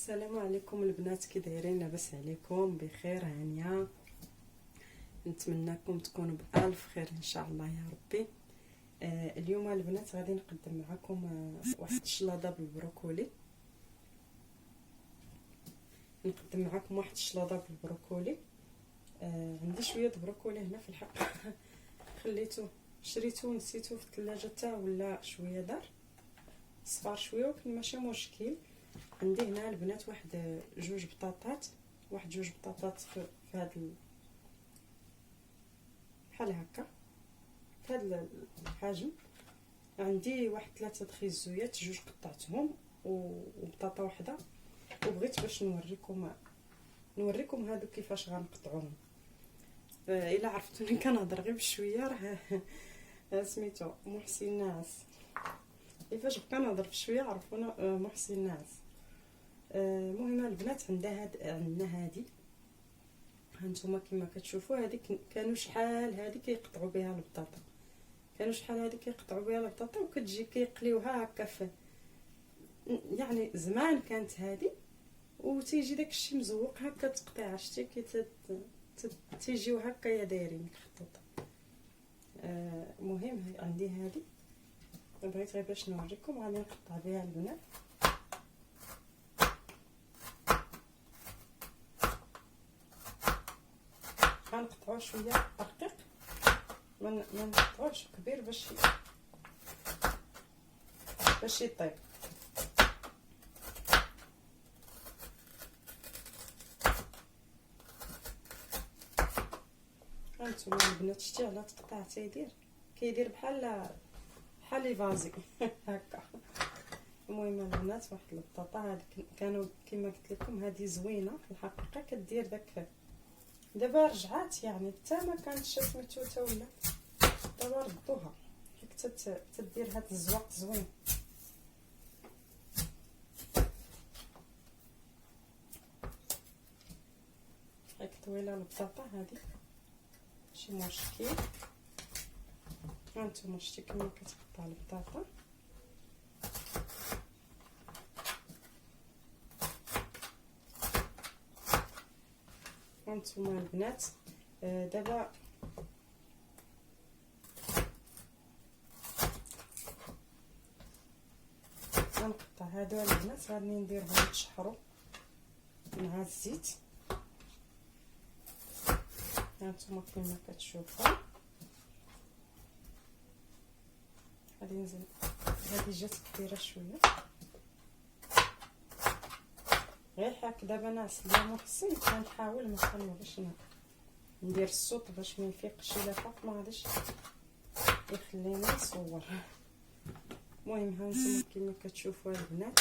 السلام عليكم البنات، كي دايرين؟ لاباس عليكم؟ بخير هانيه؟ نتمنىكم تكونوا بالف خير ان شاء الله يا ربي. اليوم البنات غادي نقدم معكم واحد الشلاضه بالبروكولي. نقدم معكم واحد الشلاضه بالبروكولي. عندي شويه بروكولي هنا في الحق خليته شريته نسيته في الثلاجه حتى ولا شويه دار صفار شويه، ولكن ماشي مشكل. عندي هنا البنات واحد جوج بطاطات، جوج بطاطات في هذا بحال هكا في هذا الحجم. عندي واحد 3 خيزويات، جوج قطعتهم وبطاطا واحده، وبغيت باش نوريكم هادو كيفاش غنقطعوهم. الا عرفتوني كنهضر غير بشويه راه سميتو محسن ناعس. كيفاش بقى نهضر بشويه عرفونا محسن ناعس. المهم البنات عندنا هادي هانتوما كما كتشوفوا. هذه كانوا شحال هذه كيقطعوا بها البطاطا، وكتجي كيقليوها هكا يعني زمان كانت هذه، وتيجي داكشي مزوق هكا تقطيع. شتي تيجيو هكا دايرين خطوط. المهم عندي هذه، بغيت غير باش نوريكم. غادي نقطع بها البنات. غنقطعو شويه رقيق، ما نقطعوش كبير باش يطيب. هانتوما البنات شتي على تقطع كيدير بحال لي فازي هكا. المهم البنات واحد البطاطا هذه كانوا كما قلت لكم هذه زوينه في الحقيقه، كدير داك. دابا رجعات يعني حتى ما كانتش سميتو ولا دابا ردوها حتى تدير هذا الزواق زوين. هاك طويله البطاطا هذه ماشي مشكل. هانتوما شتي كما كتقطع البطاطا. هانتوما البنات دابا غنقطع هادو البنات، غادي نديرهم يتشحروا مع الزيت. هانتوما كما كتشوفوا غادي نزيد. هذه جات كبيره شويه غير هكذا بنات. لا محسن كنحاول ما كنبغيش ندير الصوت باش ما يفيقش، الا فاق ما غاديش يخليني نصور. المهم هانتوما كما كتشوفوا البنات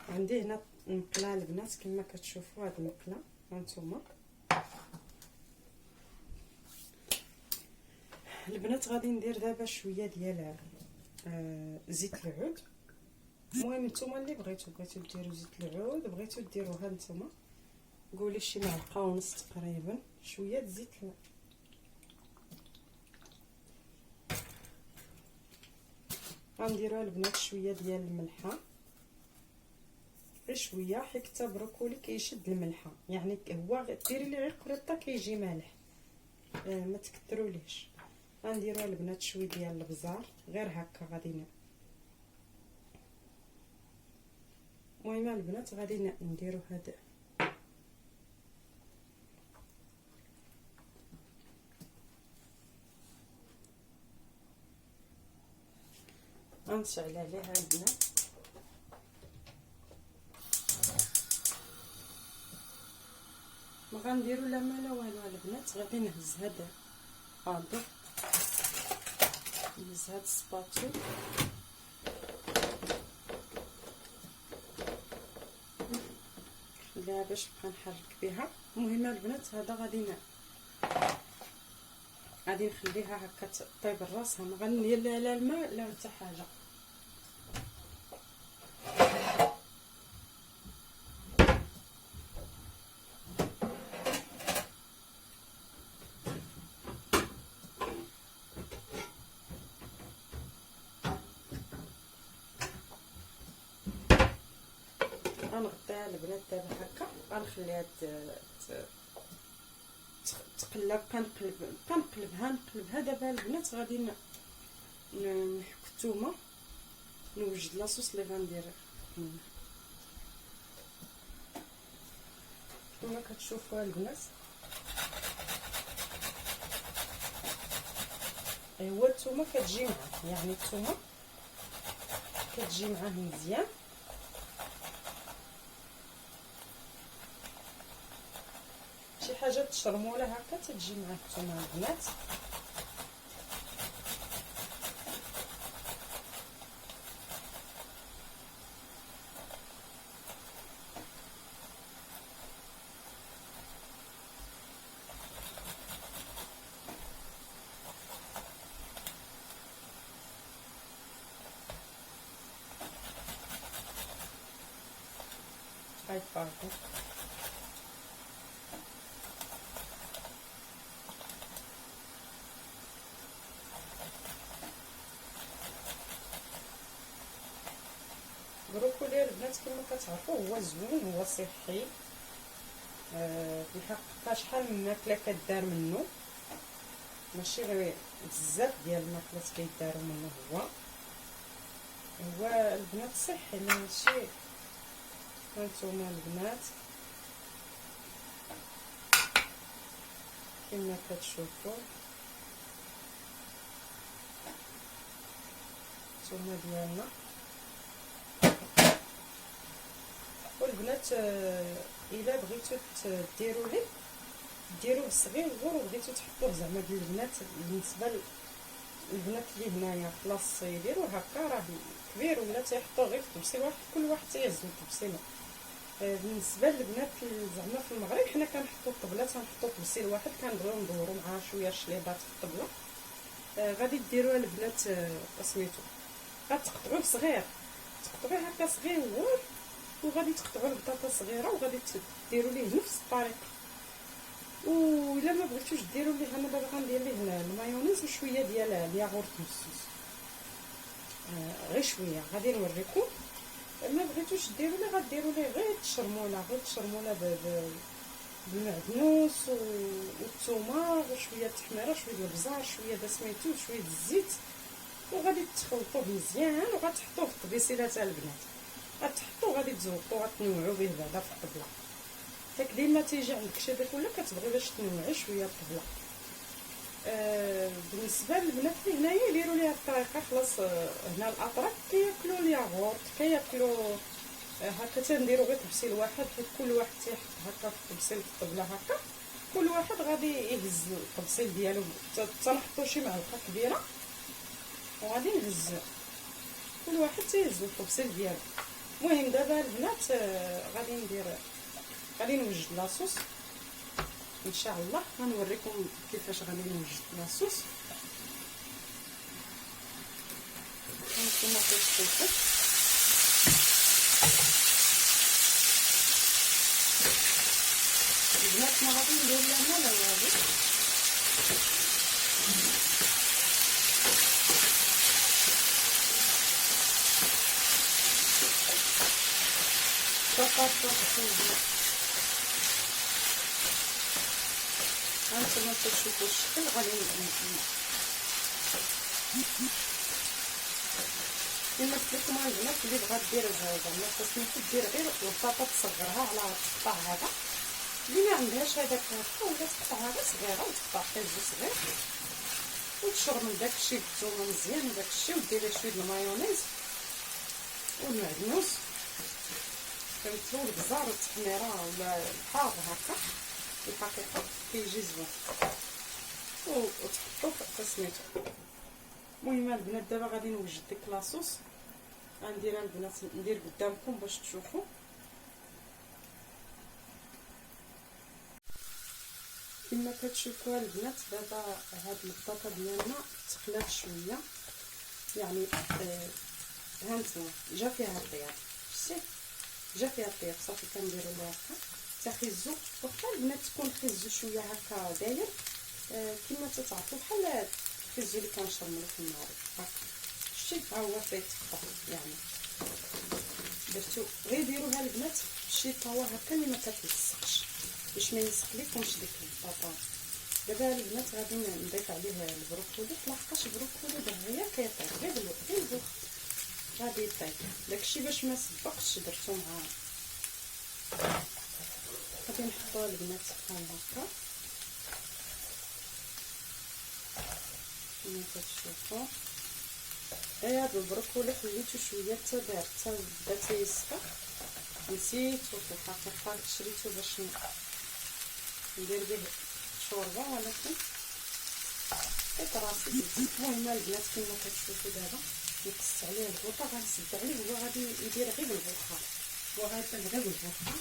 عندي هنا المقله البنات كما كتشوفوا. هاد المقله هانتوما البنات غادي ندير دابا شويه ديال زيت العود. المهم نتوما اللي بغيتو ديروا زيت العود، بغيتو ديروها نتوما قولي شي معلقه ونص تقريبا. شويه د زيت غنديروها البنات. شويه ديال الملحه، غير شويه حيت حتى بروكولي كيشد الملحه، يعني هو ديري ليه غير قريطه كيجي مالح، ما تكثروليش. غنديروها البنات شويه ديال البزار غير هكا غادي. المهم البنات غادي نديرو هاد غنشعل عليها البنات. ما غنديرو لا ما لا والو البنات. غادي نهز هاد السباتول لا باش نبقى نحرك بها. المهم البنات هذا غادي نخليها هكا طيب راسها، ما غندير لا الماء لا حتى حاجه. غنغطيها البنات دابا هكا، غنخليها تقلب. نقلبها دابا البنات. غادي نحك الثومه، نوجد لاصوص اللي غندير هنا كما كتشوفوا البنات. هو الثومه كتجي معاه، يعني الثومه كتجي معاه مزيان. شي حاجه تشرموله هكا تتجي معاه الثومه البنات. هاي فرقه البروكولي البنات كما كتعرفوا هو زوين، هو صحي. في الحقيقه شحال من ماكله كدار منه، ماشي غير بزاف ديال الماكلات كيداروا منه. هو البنات صحي ماشي. هانتوما البنات كما كتشوفوا الثومه ديالنا. والبنات الا بغيتو ديروا ليه ديروه صغير وبغيتو تحطوه زعما البنات بالنسبه للبنات اللي هنايا خلاص يديروه هكا راه كبير، ولا تيحطوه غير في طبسيل واحد، كل واحد تيهزو طبسيله. بالنسبه للبنات زعما في المغرب حنا كنحطوا الطبله، تنحطوا طبسيل واحد، كنبغيو ندوروا مع شويه الشليبات في الطبله. غادي ديروها البنات سميتو غتقطعوه صغير، تقطعوه هكا صغير وغادي تقطعوا البطاطا صغيره وغادي ديروا ليه نفس الطريقه. وإلا ما بغيتوش ديروا ليه، انا دابا غندير ليه المايونيز وشويه ديال الياغورت مسوس، غير شويه غادي نوريكم. ما بغيتوش ديروا ليه غديروا ليه غير التشرموله بالمعدنوس والثومه وشويه التحميره، شويه البزار، شويه سميتو، شويه الزيت، وغادي تخلطوه مزيان وغتحطوه في الطبيسيله تاع البنات. غتحطوه غادي تزوقوه، غتنوعوا به بعدا في الطبله. داك ديما تيجي عندك شي ضيف ولا كتبغي باش تنوعي شويه الطبله. بالنسبه للبنات اللي هنايا يديروا ليها الطريقه. خلاص هنا الاتراك كياكلوا الياغورت، كياكلوا هكا. تنديروا غير طبسيل واحد، حيت كل واحد تيحط هكا في الطبسيل في الطبله هكا. كل واحد غادي يهز الطبسيل ديالو، تنحطوا شي معلقه كبيره وغادي نهز، كل واحد تيهز الطبسيل ديالو. المهم دابا البنات غادي نوجد لاصوص ان شاء الله. غنوريكم كيفاش غادي نوجد لاصوص. هانتوما كتشوفوا البنات ما غادي ندير لها لا والو. هانتوما كتشوفوا الشكل. غادي كما قلت لكم البنات اللي بغات دير زعما سميتو دير غير البطاطا تصغرها على القطع هذا، اللي ما عندهاش هذاك هكا ولا تقطعها غير صغيره وتقطع كيزو صغير وتشرب داكشي بالثومه مزيان وداكشي، وديري شويه المايونيز والمعدنوس فهمتوا، البزار والتحميره ولا الحار هكا. الحقيقه كيجي زوين وتحطوه في سميتو. المهم البنات دابا غادي نوجد ديك لاصوص، غنديرها البنات ندير قدامكم باش تشوفوا. كما كتشوفوا البنات دابا هاد البطاطا ديالنا تقلات شويه، يعني هانتوما جا فيها الطياب، شتي جا فيها الطياب. صافي كنديروا لها هكا تخزو، واخا البنات تكون خزو شويه هكا داير كما تتعرفوا بحال الخزو اللي كنشرملو في المغرب هكا، شتي ها هو فيه تقطع. يعني درتو غير ديروها البنات شي طاوه هكا اللي ما كتلصقش باش ما يسقليكمش ديك البطاطا. دابا البنات غادي نضيف عليه البروكولي، لحقاش البروكولي دغيا كيطيب غير البخ غادي يطيب. داكشي باش ما سبقش درتو مع غادي نحطوها البنات بحال هكا كما كتشوفوا. هاد البروكولي خليته شويه حتى دار حتى بدا تيسقى، نسيتو في الحقيقه شريتو باش ندير به شوربه ولكن لقيت راسي درت. المهم البنات كما كتشوفوا دابا نقصت عليه البوطه، غنسد عليه هو غادي يدير غير بالبخار، هو غيطيب غير بالبخار،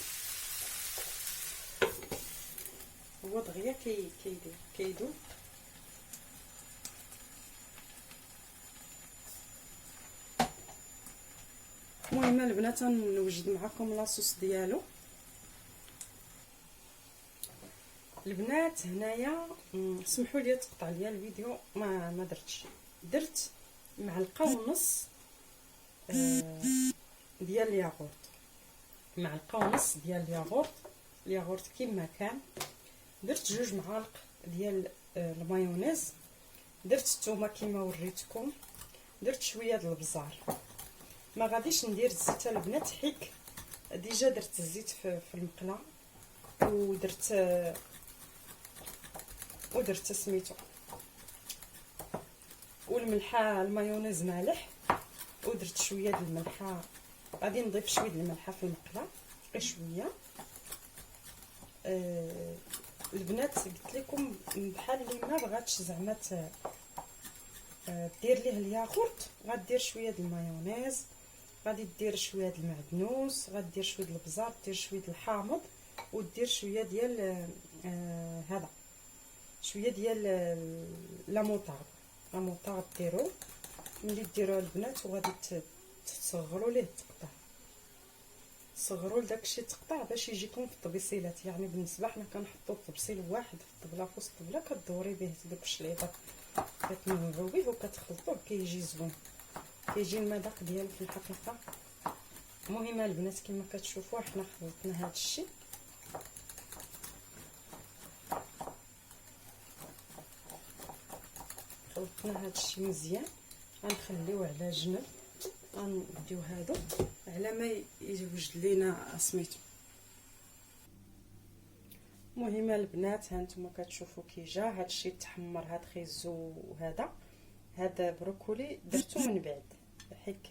هو دغيا كيدوب. المهم البنات نوجد معكم لاصوص ديالو. البنات هنايا سمحوا لي تقطع ليا الفيديو، ما درت معلقه ونص ديال الياغورت، معلقه ونص ديال الياغورت كما كان. درت 2 معالق ديال المايونيز، درت الثومه كما وريتكم، درت شويه د البزار. ما غاديش ندير الزيت البنات حيت ديجا درت الزيت في المقله، ودرت سميتو والملحه المايونيز مالح، ودرت شويه د الملحه. غادي نضيف شويه د الملحه في المقله غير شويه. البنات قلت لكم بحال اللي ما بغاتش زعما دير ليه الياغورت، غدير شويه د المايونيز، غادي دير شويه د المعدنوس، غدير شويه د البزار، دير شويه د الحامض، ودير شويه ديال هذا شويه ديال لا موطارد ديرو. ملي ديروها البنات وغادي تصغروا ليه التقطاع، صغروا لداكشي تقطع باش يجيكم في الطبيسيلات. يعني بالنسبه حنا كنحطوا الطبسيل واحد في الطبله، في وسط الطبله كدوري به دوك الشليطات كتنوعوا به وكتخلطوه، كيجي زوين، كيجي المذاق ديالو في الحقيقه. المهم البنات كما كتشوفوا حنا خلطنا هذا الشيء، مزيان. غنخليوه على جنب، غنديو هادو على ما يوجد لينا سميتو. المهم البنات هانتوما كتشوفوا كي جا هادشي تحمر، هاد خيزو هذا بروكولي درتو من بعد حيت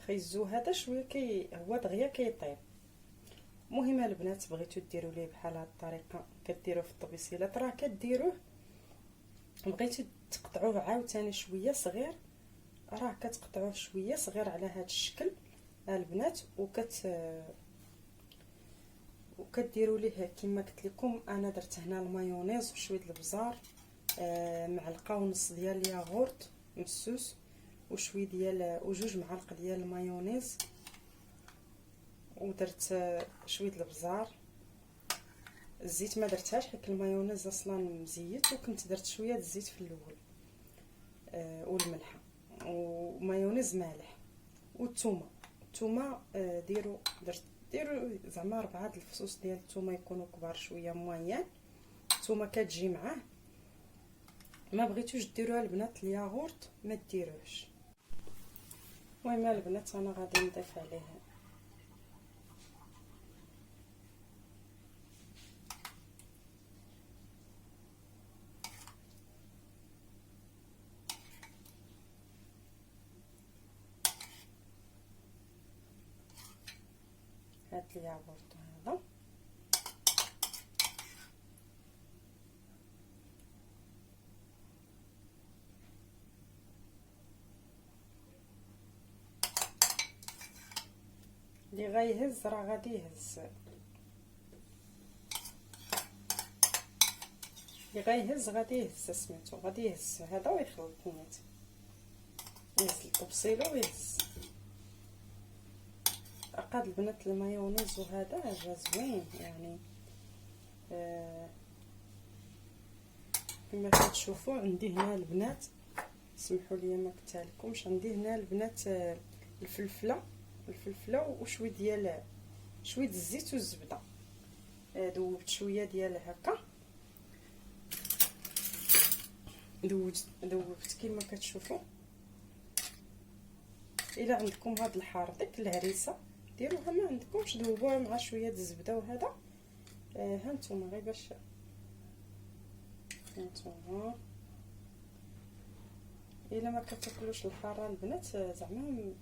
خيزو هذا شويه هو دغيا كيطيب. المهم البنات بغيتو ديروا ليه بحال هاد الطريقه كديروه في الطبيسيلات، راه كديروه بغيتو تقطعوه عاوتاني شويه صغير، راه كتقطعوه شويه صغير على هذا الشكل البنات، وكديروا ليه كما قلت لكم. انا درت هنا المايونيز وشويه البزار، معلقه ونص ديال الياغورت مسوس، وشويه ديال و2 معالق ديال المايونيز، ودرت شويه البزار. الزيت ما درتهاش حيت المايونيز اصلا مزيت، وكنت درت شويه الزيت في الاول، والملحه ومايونيز مالح والثومه. ديروا زعما 4 الفصوص ديال الثومه يكونوا كبار شويه مويان. الثومه كتجي معاه. ما بغيتوش ديروها البنات الياغورت ما ديروهش. المهم البنات انا غادي نضيف عليه هاد الياغورت هذا. اللي غيهز راه غادي يهز، اللي غيهز غادي يهز سميتو، غادي يهز هذا ويخلط نيت، يهز الطبسيله ويهز. عقاد البنات المايونيز وهذا جا زوين يعني. كما كتشوفوا عندي هنا البنات، سمحوا لي ما قلتها لكمش، عندي هنا البنات الفلفله الفلفله وشويه ديال شويه الزيت والزبده. ذوبت شويه ديال هكا، ذوبت كما كتشوفوا. الا عندكم هاد الحار ديك الهريسه ديروها، ما عندكمش ذوبوها مع شويه الزبده وهذا. ها نتوما غير باش هانتوما الا ما كتاكلوش الحاره البنات زعما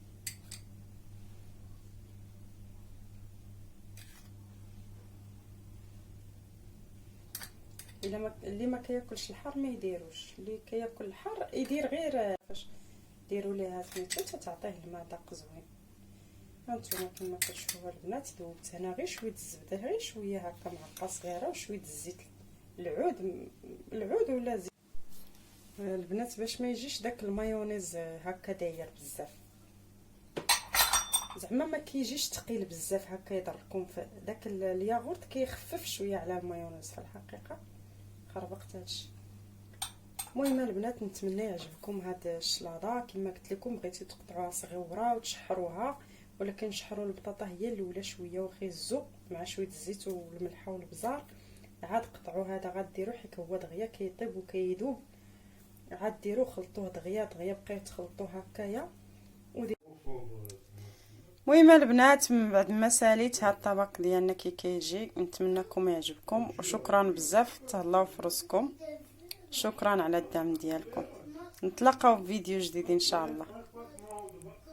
الا ما اللي ما كياكلش الحار ما يديروش، اللي كياكل الحار يدير غير فاش ديروا ليها سميتو تعطيه المذاق زوين. هانتوما كما كتشوفوا البنات ذوبت هنا غير شويه الزبده، غير شويه هكا معلقه صغيره وشويه الزيت العود ولا زيت البنات باش ما يجيش داك المايونيز هكا داير بزاف، زعما ما كيجيش ثقيل بزاف هكا يضركم في داك الياغورت، كيخفف شويه على المايونيز في الحقيقه. خربقت هادشي. المهم البنات نتمنى يعجبكم هاد الشلاضه. كما قلت لكم بغيتي تقطعوها صغيره وتشحروها، ولكن شحروا البطاطا هي الاولى شويه وخيزو مع شويه الزيت والملح والبزار، عاد قطعوا هذا غديروا حيت هو دغيا كيطيب وكيذوب، عاد ديروا خلطوه دغيا بقاو تخلطوه هكايا. المهم البنات من بعد ما ساليت هاد الطبق ديالنا كي كيجي، نتمنىكم يعجبكم وشكرا بزاف، تهلاو في راسكم، شكرا على الدعم ديالكم. نتلاقاو في فيديو جديد ان شاء الله.